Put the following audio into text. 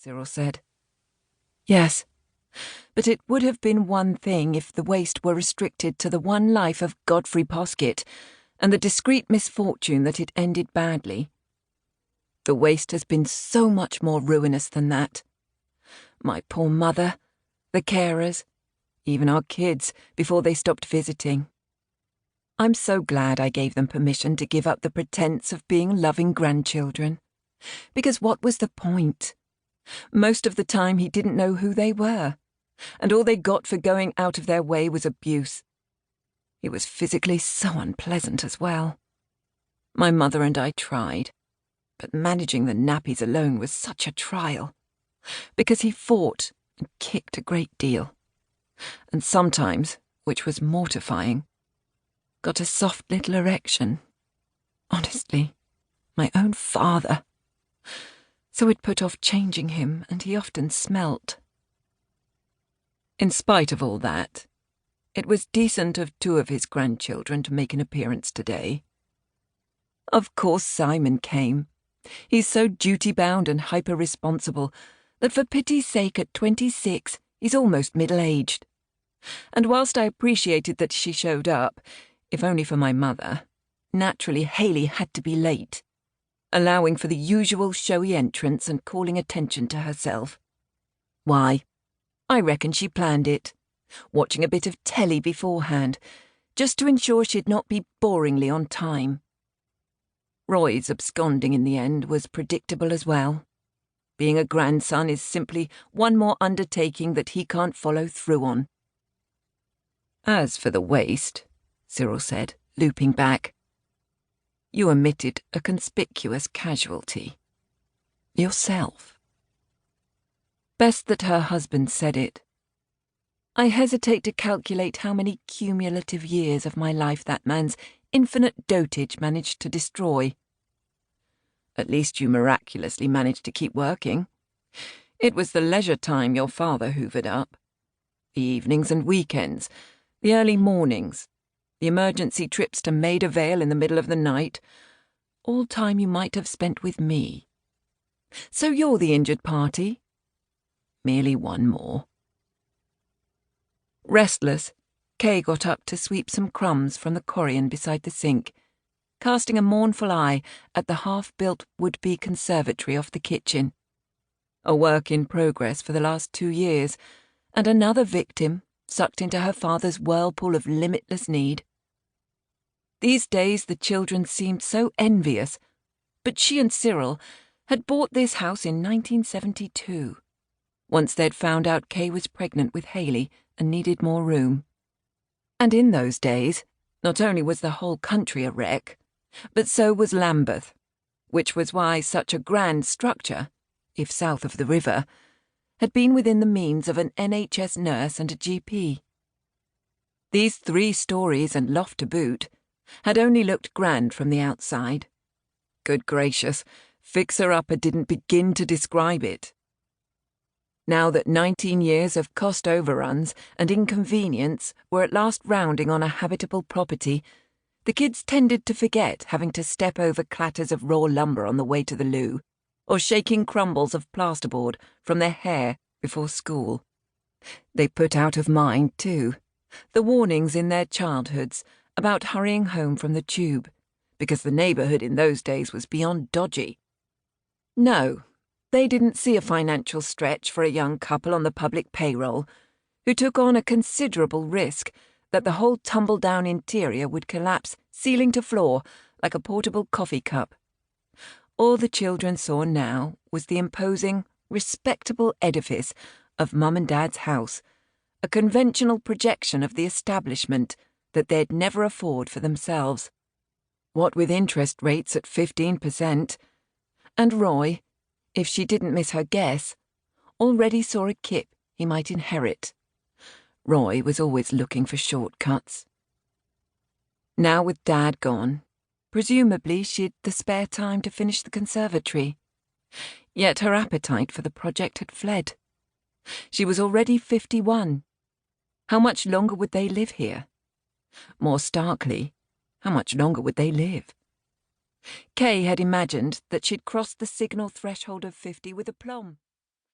Cyril said. Yes, but it would have been one thing if the waste were restricted to the one life of Godfrey Poskett and the discreet misfortune that it ended badly. The waste has been so much more ruinous than that. My poor mother, the carers, even our kids before they stopped visiting. I'm so glad I gave them permission to give up the pretense of being loving grandchildren. Because what was the point? Most of the time he didn't know who they were, and all they got for going out of their way was abuse. It was physically so unpleasant as well. My mother and I tried, but managing the nappies alone was such a trial, because he fought and kicked a great deal, and sometimes, which was mortifying, got a soft little erection. Honestly, my own father. So it put off changing him, and he often smelt. In spite of all that, it was decent of two of his grandchildren to make an appearance today. Of course Simon came. He's so duty-bound and hyper-responsible that for pity's sake at 26 he's almost middle-aged. And whilst I appreciated that she showed up, if only for my mother, naturally Hayley had to be late, allowing for the usual showy entrance and calling attention to herself. Why, I reckon she planned it, watching a bit of telly beforehand, just to ensure she'd not be boringly on time. Roy's absconding in the end was predictable as well. Being a grandson is simply one more undertaking that he can't follow through on. As for the waste, Cyril said, looping back, you omitted a conspicuous casualty. Yourself. Best that her husband said it. I hesitate to calculate how many cumulative years of my life that man's infinite dotage managed to destroy. At least you miraculously managed to keep working. It was the leisure time your father hoovered up. The evenings and weekends, the early mornings, the emergency trips to Maida Vale in the middle of the night, all time you might have spent with me. So you're the injured party. Merely one more. Restless, Kay got up to sweep some crumbs from the corian beside the sink, casting a mournful eye at the half-built would-be conservatory off the kitchen. A work in progress for the last 2 years, and another victim sucked into her father's whirlpool of limitless need. These days the children seemed so envious, but she and Cyril had bought this house in 1972, once they'd found out Kay was pregnant with Hayley and needed more room. And in those days, not only was the whole country a wreck, but so was Lambeth, which was why such a grand structure, if south of the river, had been within the means of an NHS nurse and a GP. These 3 stories and loft to boot had only looked grand from the outside. Good gracious, fixer-upper didn't begin to describe it. Now that 19 years of cost overruns and inconvenience were at last rounding on a habitable property, the kids tended to forget having to step over clatters of raw lumber on the way to the loo, or shaking crumbles of plasterboard from their hair before school. They put out of mind, too, the warnings in their childhoods about hurrying home from the tube, because the neighbourhood in those days was beyond dodgy. No, they didn't see a financial stretch for a young couple on the public payroll, who took on a considerable risk that the whole tumble-down interior would collapse ceiling to floor like a portable coffee cup. All the children saw now was the imposing, respectable edifice of Mum and Dad's house, a conventional projection of the establishment that they'd never afford for themselves. What with interest rates at 15%, and Roy, if she didn't miss her guess, already saw a kip he might inherit. Roy was always looking for shortcuts. Now with Dad gone, presumably she'd the spare time to finish the conservatory. Yet her appetite for the project had fled. She was already 51. How much longer would they live here? More starkly, how much longer would they live? Kay had imagined that she'd crossed the signal threshold of 50 with aplomb.